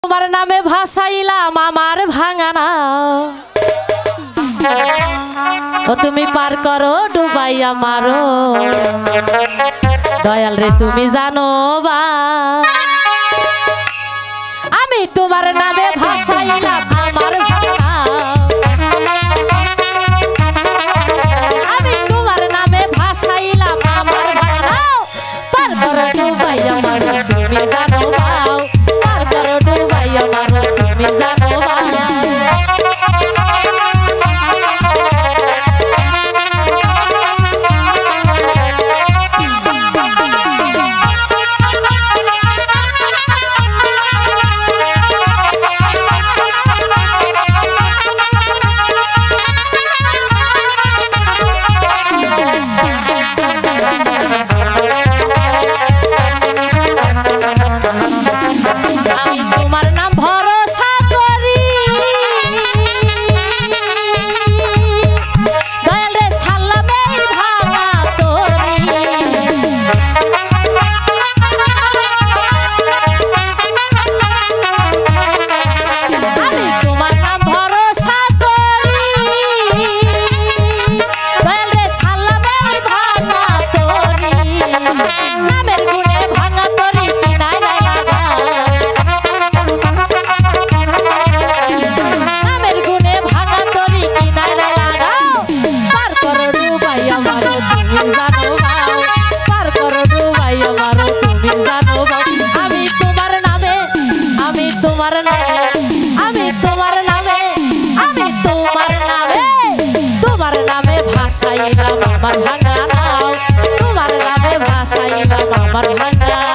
তোমার নামে ভাসাইলাম আমার ভাঙানা ও তুমি পার করো ডুবাইয়া মারো দয়াল রে তুমি জানো বা আমি তোমার নামে ভাসাইলাম আমার ভাঙানা আমি তোমার নামে ভাসাইলাম আমার ভাঙানা পার করো ডুবাইয়া মারো তুমি জানো বাও পার করো ডুবাইয়া মারো তুমি জানো বাও আমার ভাঙানা তোমার নামে ভাসাইলাম আমার ভাঙানা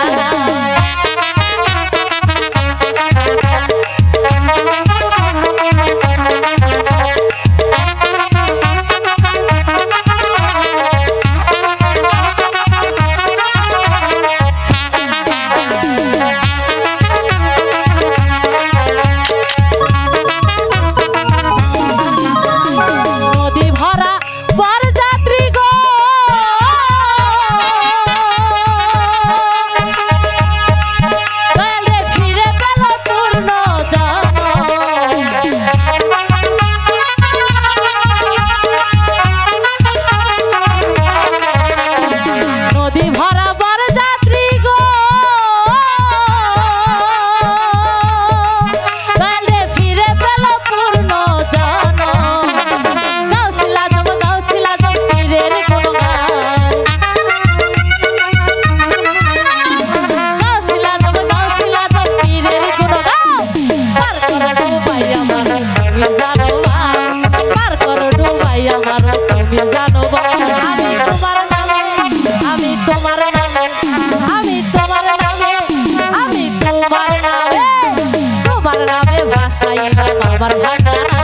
ভাসাইলাম আমার ভাঙানা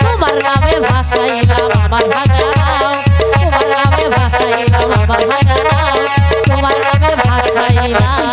তোমার নামে ভাসাইলাম আমার ভাঙানা তোমার নামে ভাসাইলাম আমার ভাঙানা তোমার নামে ভাসাইলাম